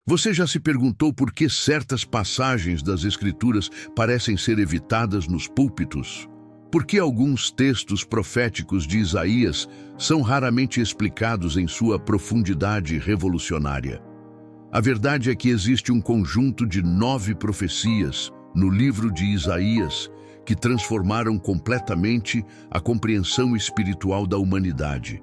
Você já se perguntou por que certas passagens das Escrituras parecem ser evitadas nos púlpitos? Por que alguns textos proféticos de Isaías são raramente explicados em sua profundidade revolucionária? A verdade é que existe um conjunto de 9 profecias no livro de Isaías que transformaram completamente a compreensão espiritual da humanidade,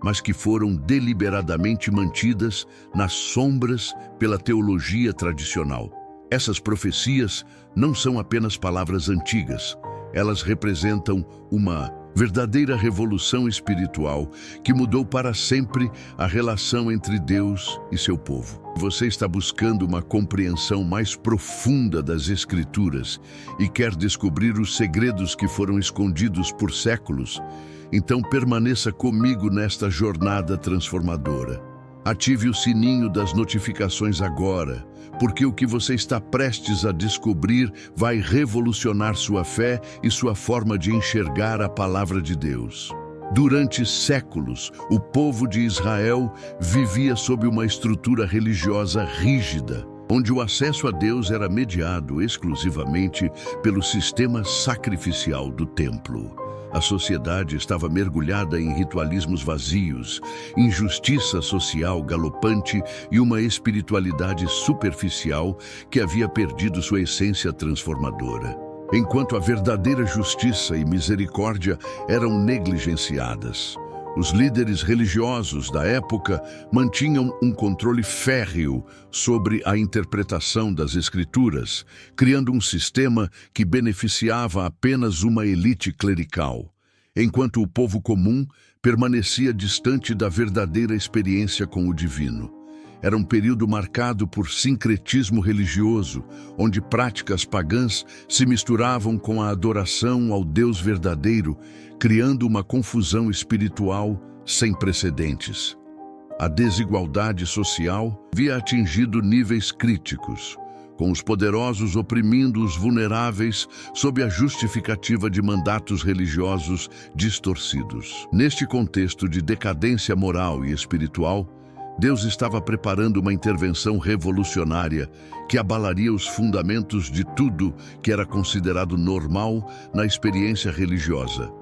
mas que foram deliberadamente mantidas nas sombras pela teologia tradicional. Essas profecias não são apenas palavras antigas, elas representam uma verdadeira revolução espiritual que mudou para sempre a relação entre Deus e seu povo. Você está buscando uma compreensão mais profunda das Escrituras e quer descobrir os segredos que foram escondidos por séculos? Então permaneça comigo nesta jornada transformadora. Ative o sininho das notificações agora, porque o que você está prestes a descobrir vai revolucionar sua fé e sua forma de enxergar a palavra de Deus. Durante séculos, o povo de Israel vivia sob uma estrutura religiosa rígida, onde o acesso a Deus era mediado exclusivamente pelo sistema sacrificial do templo. A sociedade estava mergulhada em ritualismos vazios, injustiça social galopante e uma espiritualidade superficial que havia perdido sua essência transformadora. Enquanto a verdadeira justiça e misericórdia eram negligenciadas, os líderes religiosos da época mantinham um controle férreo sobre a interpretação das Escrituras, criando um sistema que beneficiava apenas uma elite clerical, enquanto o povo comum permanecia distante da verdadeira experiência com o divino. Era um período marcado por sincretismo religioso, onde práticas pagãs se misturavam com a adoração ao Deus verdadeiro, criando uma confusão espiritual sem precedentes. A desigualdade social havia atingido níveis críticos, com os poderosos oprimindo os vulneráveis sob a justificativa de mandatos religiosos distorcidos. Neste contexto de decadência moral e espiritual, Deus estava preparando uma intervenção revolucionária que abalaria os fundamentos de tudo que era considerado normal na experiência religiosa.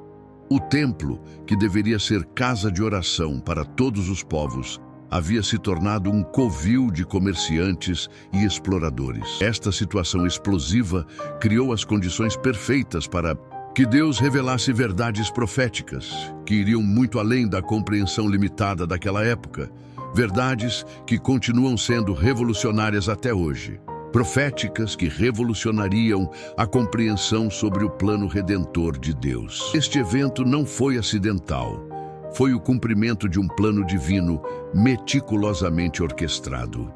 O templo, que deveria ser casa de oração para todos os povos, havia se tornado um covil de comerciantes e exploradores. Esta situação explosiva criou as condições perfeitas para que Deus revelasse verdades proféticas, que iriam muito além da compreensão limitada daquela época. Verdades que continuam sendo revolucionárias até hoje. Proféticas que revolucionariam a compreensão sobre o plano redentor de Deus. Este evento não foi acidental. Foi o cumprimento de um plano divino meticulosamente orquestrado.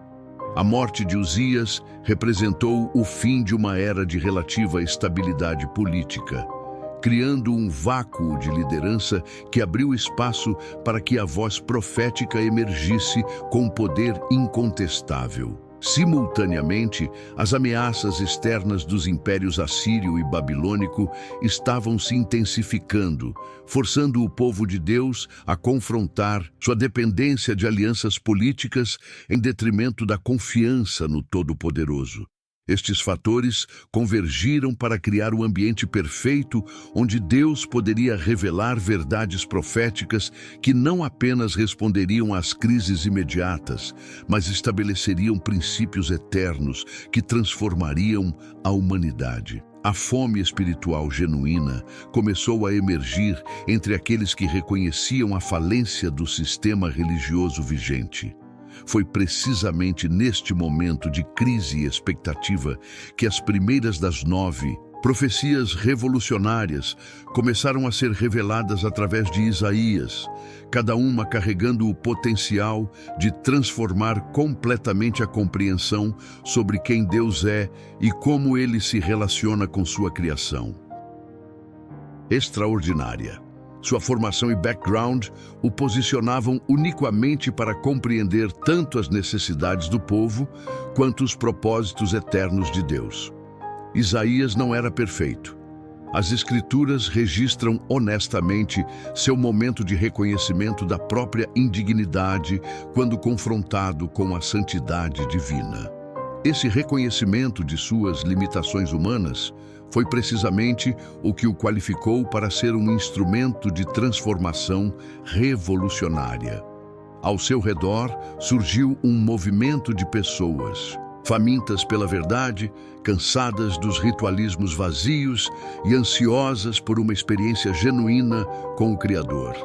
A morte de Uzias representou o fim de uma era de relativa estabilidade política, criando um vácuo de liderança que abriu espaço para que a voz profética emergisse com poder incontestável. Simultaneamente, as ameaças externas dos impérios assírio e babilônico estavam se intensificando, forçando o povo de Deus a confrontar sua dependência de alianças políticas em detrimento da confiança no Todo-Poderoso. Estes fatores convergiram para criar o ambiente perfeito onde Deus poderia revelar verdades proféticas que não apenas responderiam às crises imediatas, mas estabeleceriam princípios eternos que transformariam a humanidade. A fome espiritual genuína começou a emergir entre aqueles que reconheciam a falência do sistema religioso vigente. Foi precisamente neste momento de crise e expectativa que as primeiras das 9 profecias revolucionárias começaram a ser reveladas através de Isaías, cada uma carregando o potencial de transformar completamente a compreensão sobre quem Deus é e como ele se relaciona com sua criação. Extraordinária. Sua formação e background o posicionavam unicamente para compreender tanto as necessidades do povo quanto os propósitos eternos de Deus. Isaías não era perfeito. As Escrituras registram honestamente seu momento de reconhecimento da própria indignidade quando confrontado com a santidade divina. Esse reconhecimento de suas limitações humanas foi precisamente o que o qualificou para ser um instrumento de transformação revolucionária. Ao seu redor surgiu um movimento de pessoas, famintas pela verdade, cansadas dos ritualismos vazios e ansiosas por uma experiência genuína com o Criador.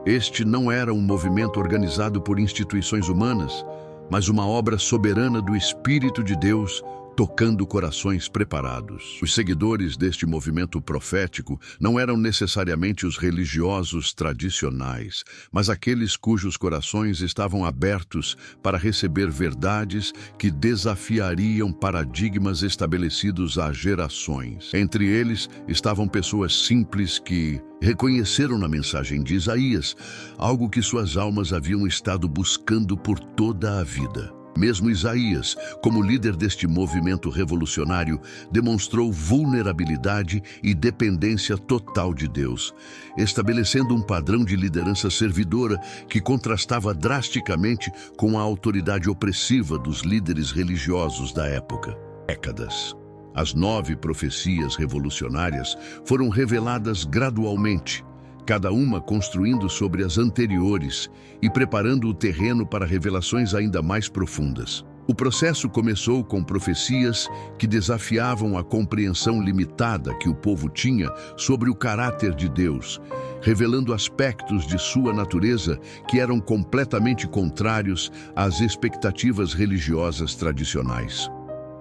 Este não era um movimento organizado por instituições humanas, mas uma obra soberana do Espírito de Deus, tocando corações preparados. Os seguidores deste movimento profético não eram necessariamente os religiosos tradicionais, mas aqueles cujos corações estavam abertos para receber verdades que desafiariam paradigmas estabelecidos há gerações. Entre eles estavam pessoas simples que reconheceram na mensagem de Isaías algo que suas almas haviam estado buscando por toda a vida. Mesmo Isaías, como líder deste movimento revolucionário, demonstrou vulnerabilidade e dependência total de Deus, estabelecendo um padrão de liderança servidora que contrastava drasticamente com a autoridade opressiva dos líderes religiosos da época. Décadas. As 9 profecias revolucionárias foram reveladas gradualmente, cada uma construindo sobre as anteriores e preparando o terreno para revelações ainda mais profundas. O processo começou com profecias que desafiavam a compreensão limitada que o povo tinha sobre o caráter de Deus, revelando aspectos de sua natureza que eram completamente contrários às expectativas religiosas tradicionais.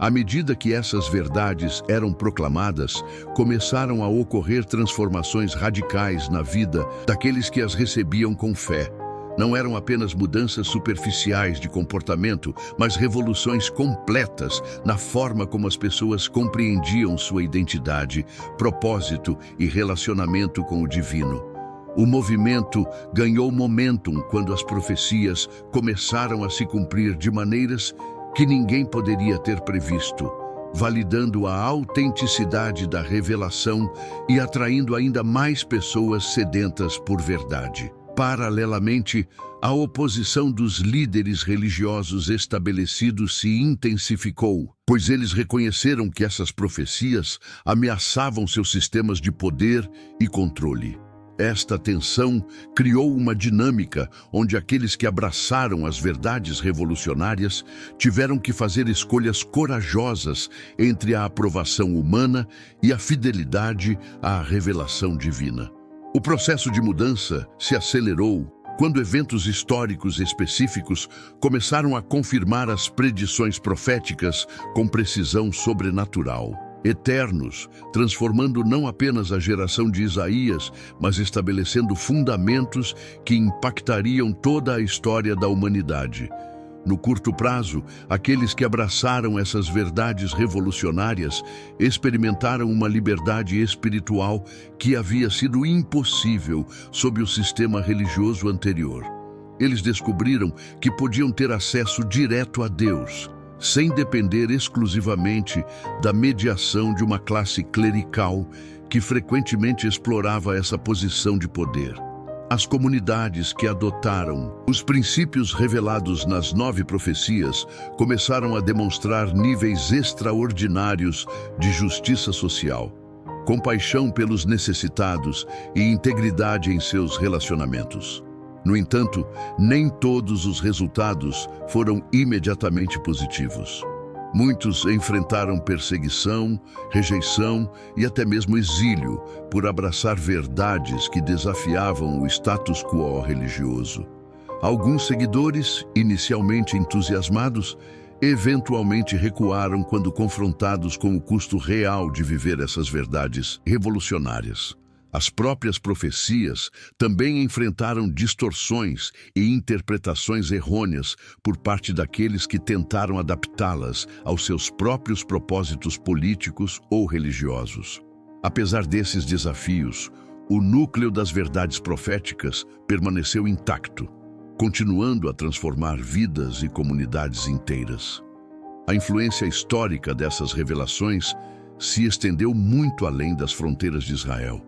À medida que essas verdades eram proclamadas, começaram a ocorrer transformações radicais na vida daqueles que as recebiam com fé. Não eram apenas mudanças superficiais de comportamento, mas revoluções completas na forma como as pessoas compreendiam sua identidade, propósito e relacionamento com o divino. O movimento ganhou momentum quando as profecias começaram a se cumprir de maneiras que ninguém poderia ter previsto, validando a autenticidade da revelação e atraindo ainda mais pessoas sedentas por verdade. Paralelamente, a oposição dos líderes religiosos estabelecidos se intensificou, pois eles reconheceram que essas profecias ameaçavam seus sistemas de poder e controle. Esta tensão criou uma dinâmica onde aqueles que abraçaram as verdades revolucionárias tiveram que fazer escolhas corajosas entre a aprovação humana e a fidelidade à revelação divina. O processo de mudança se acelerou quando eventos históricos específicos começaram a confirmar as predições proféticas com precisão sobrenatural. Eternos, transformando não apenas a geração de Isaías, mas estabelecendo fundamentos que impactariam toda a história da humanidade. No curto prazo, aqueles que abraçaram essas verdades revolucionárias experimentaram uma liberdade espiritual que havia sido impossível sob o sistema religioso anterior. Eles descobriram que podiam ter acesso direto a Deus, sem depender exclusivamente da mediação de uma classe clerical que frequentemente explorava essa posição de poder. As comunidades que adotaram os princípios revelados nas 9 profecias começaram a demonstrar níveis extraordinários de justiça social, compaixão pelos necessitados e integridade em seus relacionamentos. No entanto, nem todos os resultados foram imediatamente positivos. Muitos enfrentaram perseguição, rejeição e até mesmo exílio por abraçar verdades que desafiavam o status quo religioso. Alguns seguidores, inicialmente entusiasmados, eventualmente recuaram quando confrontados com o custo real de viver essas verdades revolucionárias. As próprias profecias também enfrentaram distorções e interpretações errôneas por parte daqueles que tentaram adaptá-las aos seus próprios propósitos políticos ou religiosos. Apesar desses desafios, o núcleo das verdades proféticas permaneceu intacto, continuando a transformar vidas e comunidades inteiras. A influência histórica dessas revelações se estendeu muito além das fronteiras de Israel,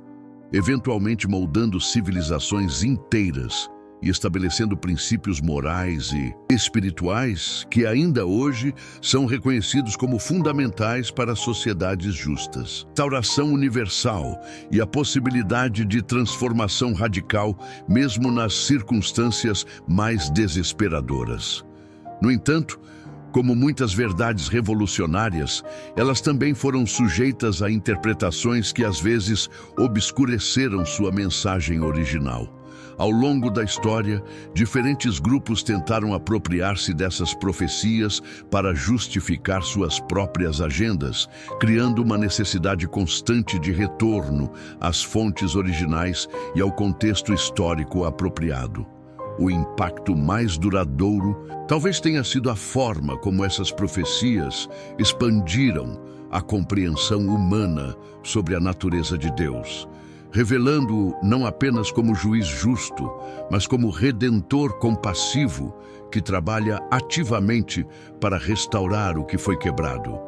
eventualmente moldando civilizações inteiras e estabelecendo princípios morais e espirituais que ainda hoje são reconhecidos como fundamentais para sociedades justas. Restauração universal e a possibilidade de transformação radical, mesmo nas circunstâncias mais desesperadoras. No entanto, como muitas verdades revolucionárias, elas também foram sujeitas a interpretações que às vezes obscureceram sua mensagem original. Ao longo da história, diferentes grupos tentaram apropriar-se dessas profecias para justificar suas próprias agendas, criando uma necessidade constante de retorno às fontes originais e ao contexto histórico apropriado. O impacto mais duradouro talvez tenha sido a forma como essas profecias expandiram a compreensão humana sobre a natureza de Deus, revelando-o não apenas como juiz justo, mas como redentor compassivo que trabalha ativamente para restaurar o que foi quebrado.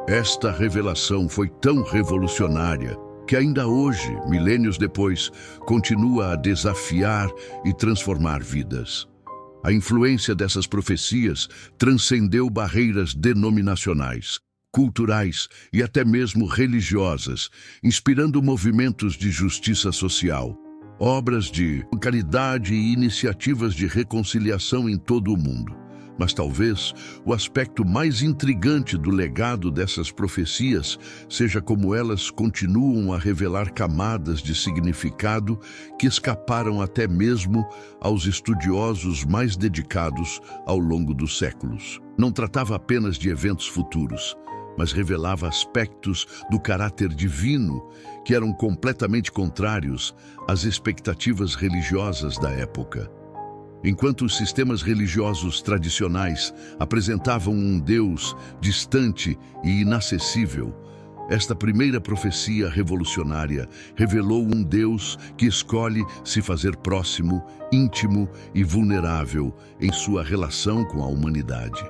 Esta revelação foi tão revolucionária que ainda hoje, milênios depois, continua a desafiar e transformar vidas. A influência dessas profecias transcendeu barreiras denominacionais, culturais e até mesmo religiosas, inspirando movimentos de justiça social, obras de caridade e iniciativas de reconciliação em todo o mundo. Mas talvez o aspecto mais intrigante do legado dessas profecias seja como elas continuam a revelar camadas de significado que escaparam até mesmo aos estudiosos mais dedicados ao longo dos séculos. Não tratava apenas de eventos futuros, mas revelava aspectos do caráter divino que eram completamente contrários às expectativas religiosas da época. Enquanto os sistemas religiosos tradicionais apresentavam um Deus distante e inacessível, esta primeira profecia revolucionária revelou um Deus que escolhe se fazer próximo, íntimo e vulnerável em sua relação com a humanidade.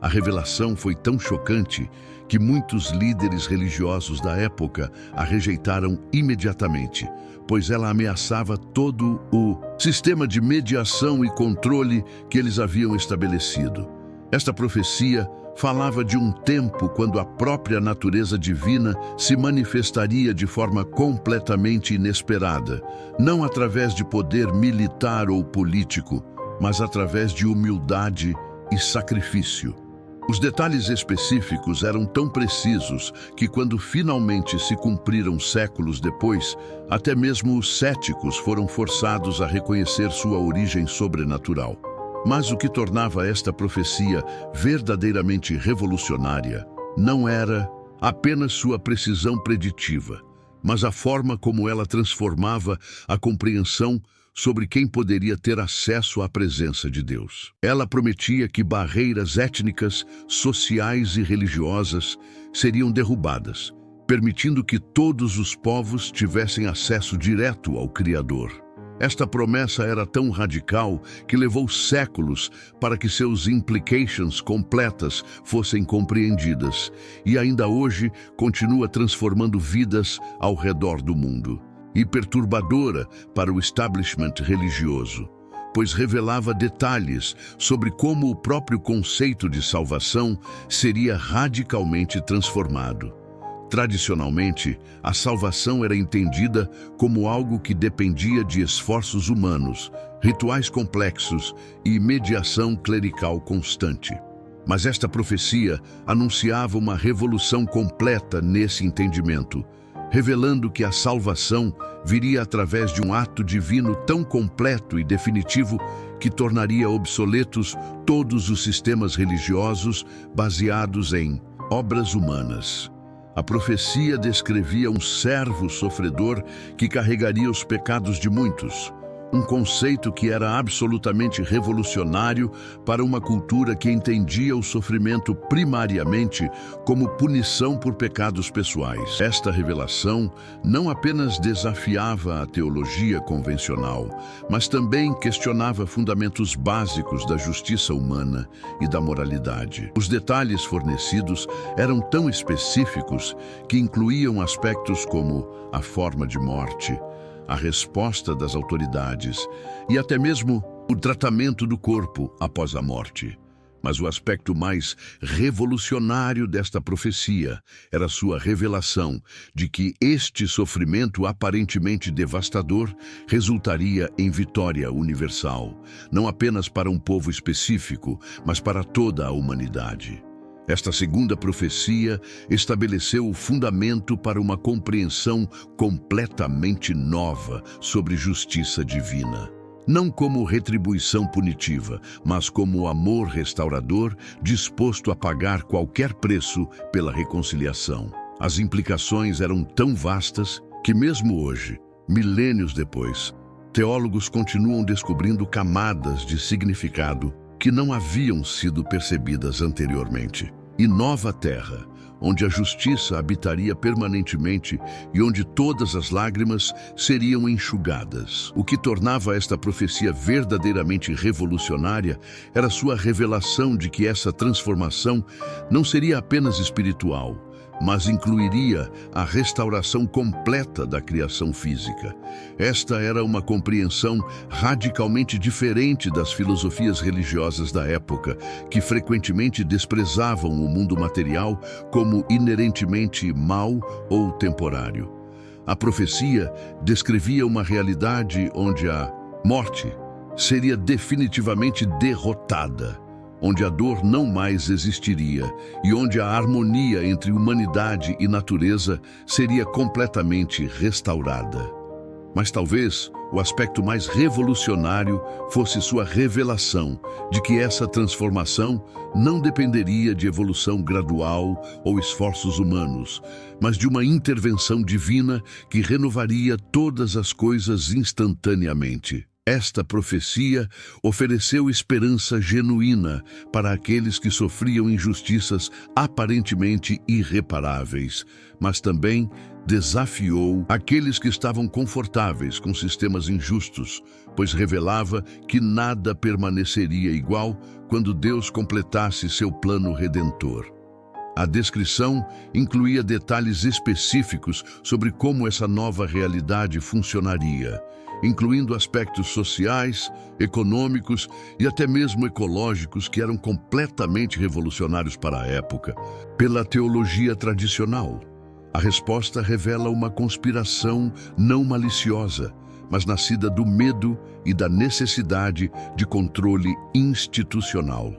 A revelação foi tão chocante que muitos líderes religiosos da época a rejeitaram imediatamente, pois ela ameaçava todo o sistema de mediação e controle que eles haviam estabelecido. Esta profecia falava de um tempo quando a própria natureza divina se manifestaria de forma completamente inesperada, não através de poder militar ou político, mas através de humildade e sacrifício. Os detalhes específicos eram tão precisos que, quando finalmente se cumpriram séculos depois, até mesmo os céticos foram forçados a reconhecer sua origem sobrenatural. Mas o que tornava esta profecia verdadeiramente revolucionária não era apenas sua precisão preditiva, mas a forma como ela transformava a compreensão sobre quem poderia ter acesso à presença de Deus. Ela prometia que barreiras étnicas, sociais e religiosas seriam derrubadas, permitindo que todos os povos tivessem acesso direto ao Criador. Esta promessa era tão radical que levou séculos para que seus implications completas fossem compreendidas, e ainda hoje continua transformando vidas ao redor do mundo. E perturbadora para o establishment religioso, pois revelava detalhes sobre como o próprio conceito de salvação seria radicalmente transformado. Tradicionalmente, a salvação era entendida como algo que dependia de esforços humanos, rituais complexos e mediação clerical constante. Mas esta profecia anunciava uma revolução completa nesse entendimento, revelando que a salvação viria através de um ato divino tão completo e definitivo que tornaria obsoletos todos os sistemas religiosos baseados em obras humanas. A profecia descrevia um servo sofredor que carregaria os pecados de muitos, um conceito que era absolutamente revolucionário para uma cultura que entendia o sofrimento primariamente como punição por pecados pessoais. Esta revelação não apenas desafiava a teologia convencional, mas também questionava fundamentos básicos da justiça humana e da moralidade. Os detalhes fornecidos eram tão específicos que incluíam aspectos como a forma de morte, a resposta das autoridades e até mesmo o tratamento do corpo após a morte. Mas o aspecto mais revolucionário desta profecia era sua revelação de que este sofrimento aparentemente devastador resultaria em vitória universal, não apenas para um povo específico, mas para toda a humanidade. Esta segunda profecia estabeleceu o fundamento para uma compreensão completamente nova sobre justiça divina. Não como retribuição punitiva, mas como amor restaurador disposto a pagar qualquer preço pela reconciliação. As implicações eram tão vastas que mesmo hoje, milênios depois, teólogos continuam descobrindo camadas de significado que não haviam sido percebidas anteriormente. E nova terra, onde a justiça habitaria permanentemente e onde todas as lágrimas seriam enxugadas. O que tornava esta profecia verdadeiramente revolucionária era sua revelação de que essa transformação não seria apenas espiritual, mas incluiria a restauração completa da criação física. Esta era uma compreensão radicalmente diferente das filosofias religiosas da época, que frequentemente desprezavam o mundo material como inerentemente mau ou temporário. A profecia descrevia uma realidade onde a morte seria definitivamente derrotada, onde a dor não mais existiria e onde a harmonia entre humanidade e natureza seria completamente restaurada. Mas talvez o aspecto mais revolucionário fosse sua revelação de que essa transformação não dependeria de evolução gradual ou esforços humanos, mas de uma intervenção divina que renovaria todas as coisas instantaneamente. Esta profecia ofereceu esperança genuína para aqueles que sofriam injustiças aparentemente irreparáveis, mas também desafiou aqueles que estavam confortáveis com sistemas injustos, pois revelava que nada permaneceria igual quando Deus completasse seu plano redentor. A descrição incluía detalhes específicos sobre como essa nova realidade funcionaria, incluindo aspectos sociais, econômicos e até mesmo ecológicos que eram completamente revolucionários para a época. Pela teologia tradicional, a resposta revela uma conspiração não maliciosa, mas nascida do medo e da necessidade de controle institucional.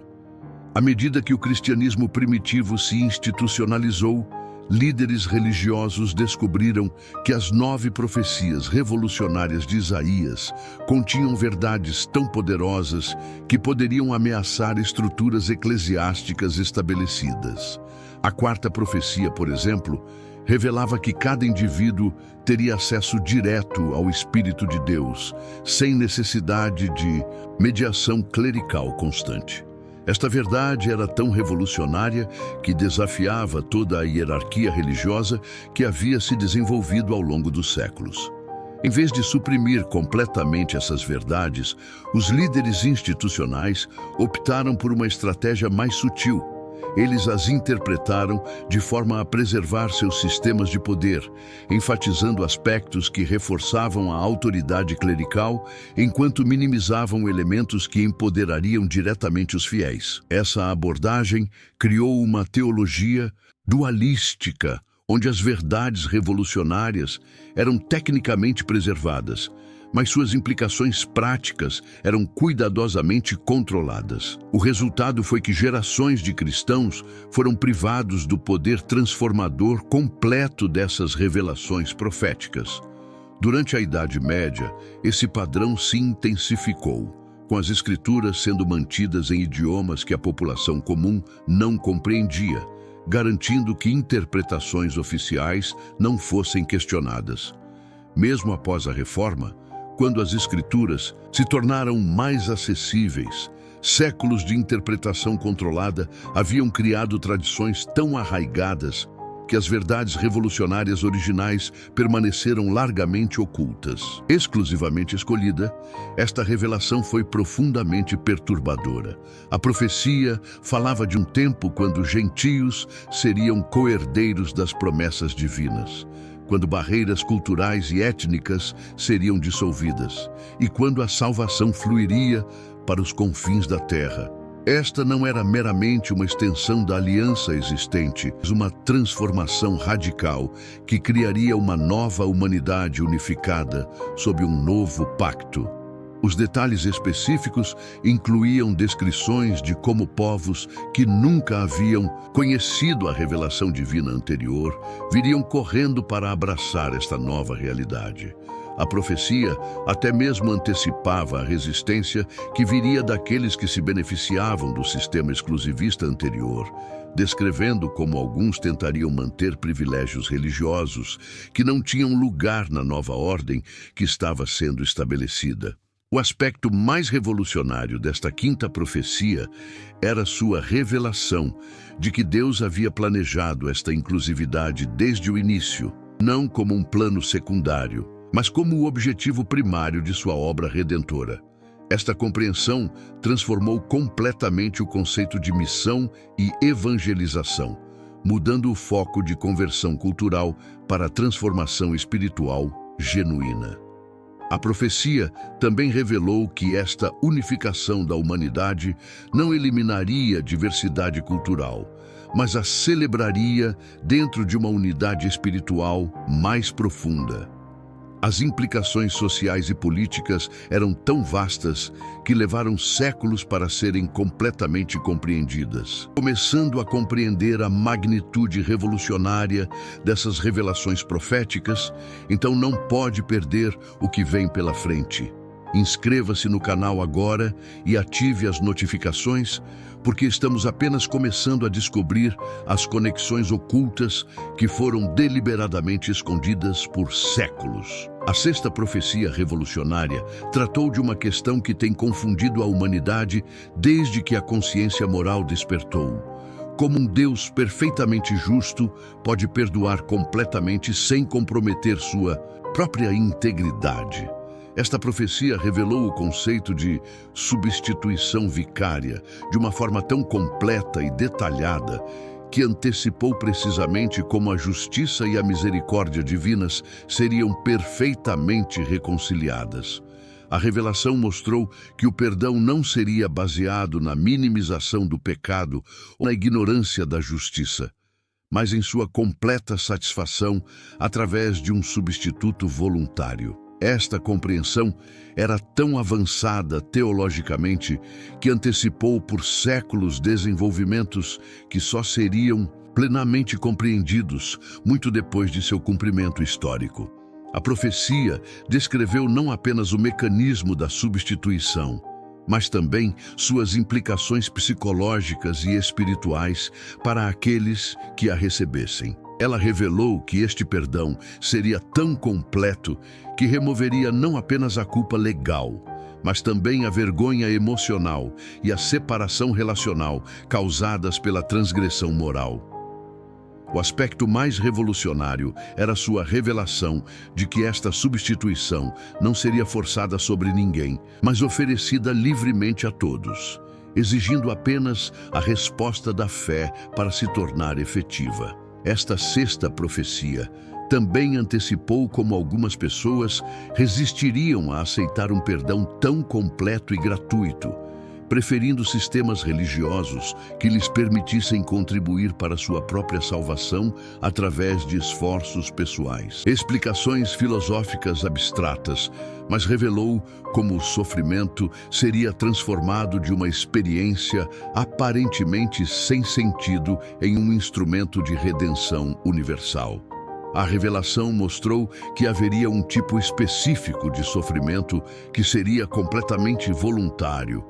À medida que o cristianismo primitivo se institucionalizou, líderes religiosos descobriram que as 9 profecias revolucionárias de Isaías continham verdades tão poderosas que poderiam ameaçar estruturas eclesiásticas estabelecidas. A 4ª profecia, por exemplo, revelava que cada indivíduo teria acesso direto ao Espírito de Deus, sem necessidade de mediação clerical constante. Esta verdade era tão revolucionária que desafiava toda a hierarquia religiosa que havia se desenvolvido ao longo dos séculos. Em vez de suprimir completamente essas verdades, os líderes institucionais optaram por uma estratégia mais sutil. Eles as interpretaram de forma a preservar seus sistemas de poder, enfatizando aspectos que reforçavam a autoridade clerical, enquanto minimizavam elementos que empoderariam diretamente os fiéis. Essa abordagem criou uma teologia dualística, onde as verdades revolucionárias eram tecnicamente preservadas, mas suas implicações práticas eram cuidadosamente controladas. O resultado foi que gerações de cristãos foram privados do poder transformador completo dessas revelações proféticas. Durante a Idade Média, esse padrão se intensificou, com as escrituras sendo mantidas em idiomas que a população comum não compreendia, garantindo que interpretações oficiais não fossem questionadas. Mesmo após a Reforma, Quando as Escrituras se tornaram mais acessíveis, séculos de interpretação controlada haviam criado tradições tão arraigadas que as verdades revolucionárias originais permaneceram largamente ocultas. Exclusivamente escolhida, esta revelação foi profundamente perturbadora. A profecia falava de um tempo quando gentios seriam coherdeiros das promessas divinas, quando barreiras culturais e étnicas seriam dissolvidas e quando a salvação fluiria para os confins da terra. Esta não era meramente uma extensão da aliança existente, mas uma transformação radical que criaria uma nova humanidade unificada sob um novo pacto. Os detalhes específicos incluíam descrições de como povos que nunca haviam conhecido a revelação divina anterior viriam correndo para abraçar esta nova realidade. A profecia até mesmo antecipava a resistência que viria daqueles que se beneficiavam do sistema exclusivista anterior, descrevendo como alguns tentariam manter privilégios religiosos que não tinham lugar na nova ordem que estava sendo estabelecida. O aspecto mais revolucionário desta quinta profecia era sua revelação de que Deus havia planejado esta inclusividade desde o início, não como um plano secundário, mas como o objetivo primário de sua obra redentora. Esta compreensão transformou completamente o conceito de missão e evangelização, mudando o foco de conversão cultural para a transformação espiritual genuína. A profecia também revelou que esta unificação da humanidade não eliminaria a diversidade cultural, mas a celebraria dentro de uma unidade espiritual mais profunda. As implicações sociais e políticas eram tão vastas que levaram séculos para serem completamente compreendidas. Começando a compreender a magnitude revolucionária dessas revelações proféticas, então não pode perder o que vem pela frente. Inscreva-se no canal agora e ative as notificações, porque estamos apenas começando a descobrir as conexões ocultas que foram deliberadamente escondidas por séculos. A sexta profecia revolucionária tratou de uma questão que tem confundido a humanidade desde que a consciência moral despertou. Como um Deus perfeitamente justo pode perdoar completamente sem comprometer sua própria integridade? Esta profecia revelou o conceito de substituição vicária de uma forma tão completa e detalhada que antecipou precisamente como a justiça e a misericórdia divinas seriam perfeitamente reconciliadas. A revelação mostrou que o perdão não seria baseado na minimização do pecado ou na ignorância da justiça, mas em sua completa satisfação através de um substituto voluntário. Esta compreensão era tão avançada teologicamente que antecipou por séculos desenvolvimentos que só seriam plenamente compreendidos muito depois de seu cumprimento histórico. A profecia descreveu não apenas o mecanismo da substituição, mas também suas implicações psicológicas e espirituais para aqueles que a recebessem. Ela revelou que este perdão seria tão completo que removeria não apenas a culpa legal, mas também a vergonha emocional e a separação relacional causadas pela transgressão moral. O aspecto mais revolucionário era sua revelação de que esta substituição não seria forçada sobre ninguém, mas oferecida livremente a todos, exigindo apenas a resposta da fé para se tornar efetiva. Esta sexta profecia também antecipou como algumas pessoas resistiriam a aceitar um perdão tão completo e gratuito, preferindo sistemas religiosos que lhes permitissem contribuir para sua própria salvação através de esforços pessoais. Explicações filosóficas abstratas, mas revelou como o sofrimento seria transformado de uma experiência aparentemente sem sentido em um instrumento de redenção universal. A revelação mostrou que haveria um tipo específico de sofrimento que seria completamente voluntário,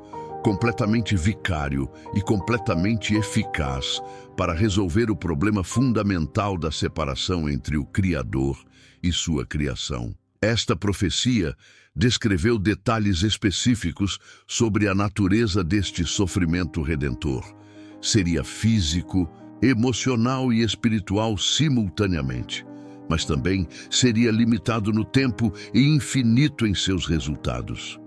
completamente vicário e completamente eficaz para resolver o problema fundamental da separação entre o Criador e sua criação. Esta profecia descreveu detalhes específicos sobre a natureza deste sofrimento redentor. Seria físico, emocional e espiritual simultaneamente, mas também seria limitado no tempo e infinito em seus resultados.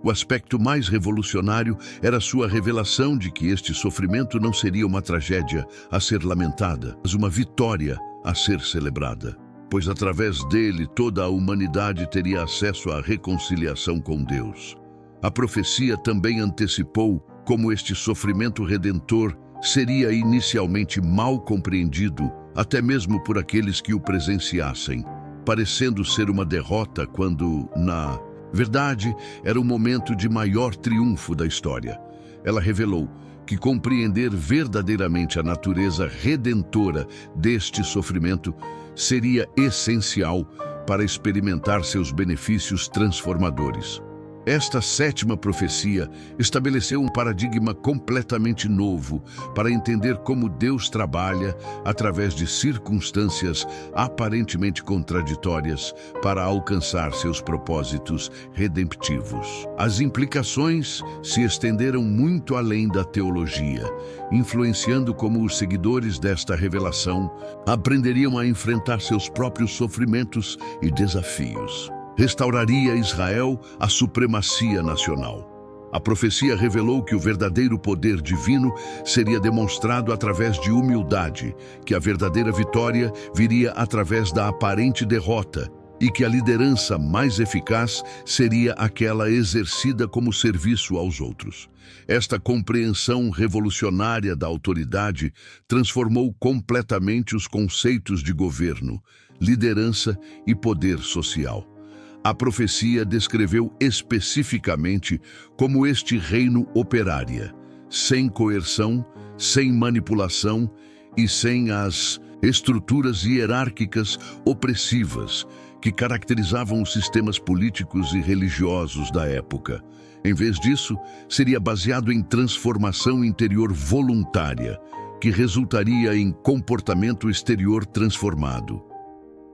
O aspecto mais revolucionário era sua revelação de que este sofrimento não seria uma tragédia a ser lamentada, mas uma vitória a ser celebrada, pois através dele toda a humanidade teria acesso à reconciliação com Deus. A profecia também antecipou como este sofrimento redentor seria inicialmente mal compreendido, até mesmo por aqueles que o presenciassem, parecendo ser uma derrota quando, na verdade, era o momento de maior triunfo da história. Ela revelou que compreender verdadeiramente a natureza redentora deste sofrimento seria essencial para experimentar seus benefícios transformadores. Esta sétima profecia estabeleceu um paradigma completamente novo para entender como Deus trabalha através de circunstâncias aparentemente contraditórias para alcançar seus propósitos redemptivos. As implicações se estenderam muito além da teologia, influenciando como os seguidores desta revelação aprenderiam a enfrentar seus próprios sofrimentos e desafios. Restauraria Israel a supremacia nacional. A profecia revelou que o verdadeiro poder divino seria demonstrado através de humildade, que a verdadeira vitória viria através da aparente derrota e que a liderança mais eficaz seria aquela exercida como serviço aos outros. Esta compreensão revolucionária da autoridade transformou completamente os conceitos de governo, liderança e poder social. A profecia descreveu especificamente como este reino operaria, sem coerção, sem manipulação e sem as estruturas hierárquicas opressivas que caracterizavam os sistemas políticos e religiosos da época. Em vez disso, seria baseado em transformação interior voluntária, que resultaria em comportamento exterior transformado.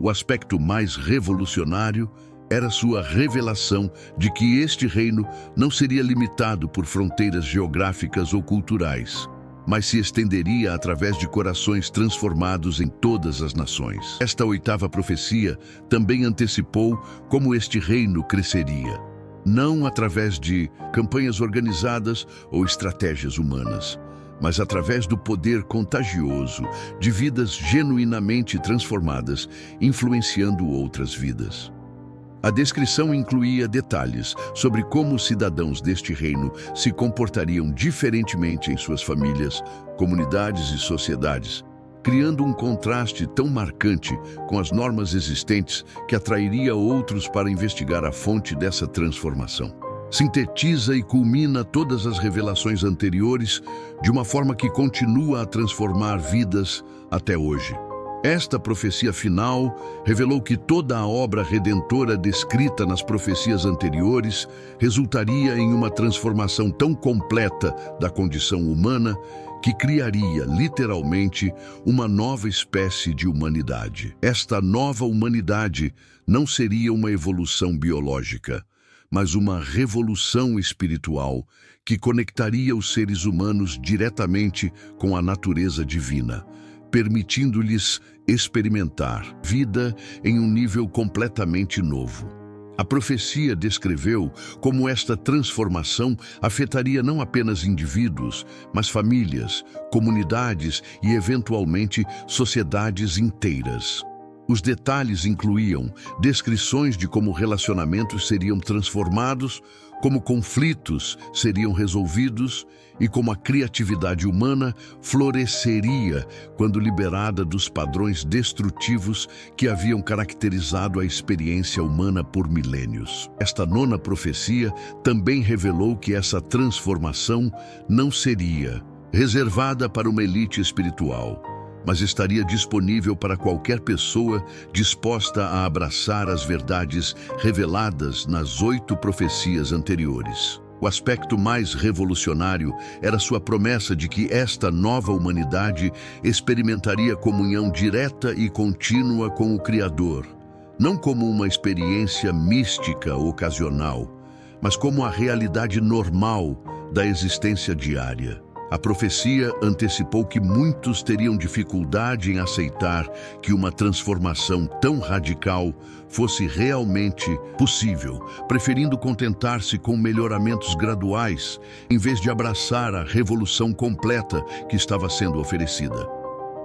O aspecto mais revolucionário era sua revelação de que este reino não seria limitado por fronteiras geográficas ou culturais, mas se estenderia através de corações transformados em todas as nações. Esta oitava profecia também antecipou como este reino cresceria, não através de campanhas organizadas ou estratégias humanas, mas através do poder contagioso de vidas genuinamente transformadas, influenciando outras vidas. A descrição incluía detalhes sobre como os cidadãos deste reino se comportariam diferentemente em suas famílias, comunidades e sociedades, criando um contraste tão marcante com as normas existentes que atrairia outros para investigar a fonte dessa transformação. Sintetiza e culmina todas as revelações anteriores de uma forma que continua a transformar vidas até hoje. Esta profecia final revelou que toda a obra redentora descrita nas profecias anteriores resultaria em uma transformação tão completa da condição humana que criaria, literalmente, uma nova espécie de humanidade. Esta nova humanidade não seria uma evolução biológica, mas uma revolução espiritual que conectaria os seres humanos diretamente com a natureza divina, permitindo-lhes experimentar vida em um nível completamente novo. A profecia descreveu como esta transformação afetaria não apenas indivíduos, mas famílias, comunidades e, eventualmente, sociedades inteiras. Os detalhes incluíam descrições de como relacionamentos seriam transformados, como conflitos seriam resolvidos e como a criatividade humana floresceria quando liberada dos padrões destrutivos que haviam caracterizado a experiência humana por milênios. Esta nona profecia também revelou que essa transformação não seria reservada para uma elite espiritual, mas estaria disponível para qualquer pessoa disposta a abraçar as verdades reveladas nas 8 profecias anteriores. O aspecto mais revolucionário era sua promessa de que esta nova humanidade experimentaria comunhão direta e contínua com o Criador, não como uma experiência mística ocasional, mas como a realidade normal da existência diária. A profecia antecipou que muitos teriam dificuldade em aceitar que uma transformação tão radical fosse realmente possível, preferindo contentar-se com melhoramentos graduais, em vez de abraçar a revolução completa que estava sendo oferecida.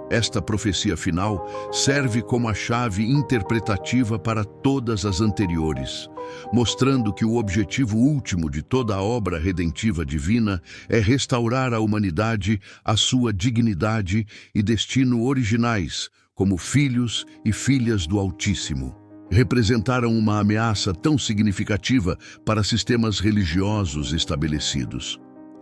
Esta profecia final serve como a chave interpretativa para todas as anteriores, mostrando que o objetivo último de toda a obra redentiva divina é restaurar à humanidade a sua dignidade e destino originais, como filhos e filhas do Altíssimo. Representaram uma ameaça tão significativa para sistemas religiosos estabelecidos.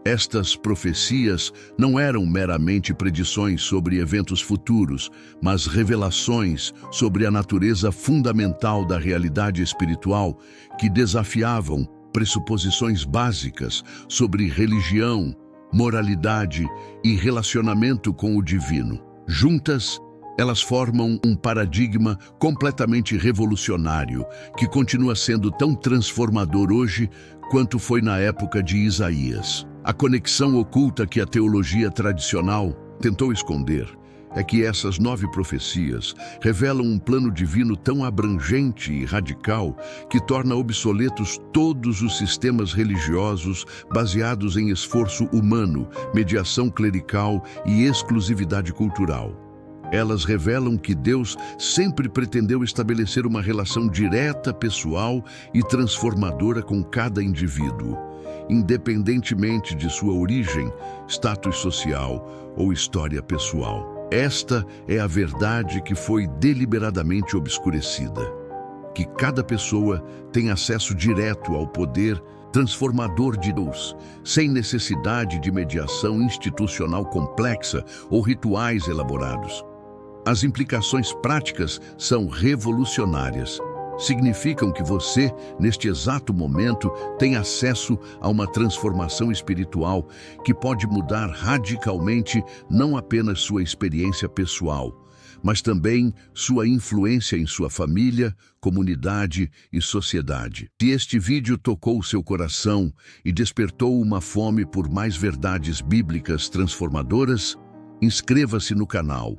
Estas profecias não eram meramente predições sobre eventos futuros, mas revelações sobre a natureza fundamental da realidade espiritual que desafiavam pressuposições básicas sobre religião, moralidade e relacionamento com o divino. Juntas, elas formam um paradigma completamente revolucionário que continua sendo tão transformador hoje quanto foi na época de Isaías. A conexão oculta que a teologia tradicional tentou esconder é que essas 9 profecias revelam um plano divino tão abrangente e radical que torna obsoletos todos os sistemas religiosos baseados em esforço humano, mediação clerical e exclusividade cultural. Elas revelam que Deus sempre pretendeu estabelecer uma relação direta, pessoal e transformadora com cada indivíduo, independentemente de sua origem, status social ou história pessoal. Esta é a verdade que foi deliberadamente obscurecida, que cada pessoa tem acesso direto ao poder transformador de Deus, sem necessidade de mediação institucional complexa ou rituais elaborados. As implicações práticas são revolucionárias. Significam que você, neste exato momento, tem acesso a uma transformação espiritual que pode mudar radicalmente não apenas sua experiência pessoal, mas também sua influência em sua família, comunidade e sociedade. Se este vídeo tocou seu coração e despertou uma fome por mais verdades bíblicas transformadoras, inscreva-se no canal,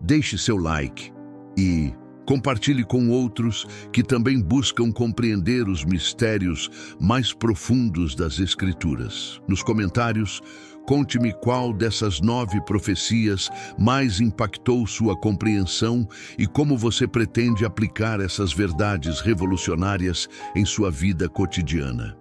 deixe seu like e compartilhe com outros que também buscam compreender os mistérios mais profundos das Escrituras. Nos comentários, conte-me qual dessas 9 profecias mais impactou sua compreensão e como você pretende aplicar essas verdades revolucionárias em sua vida cotidiana.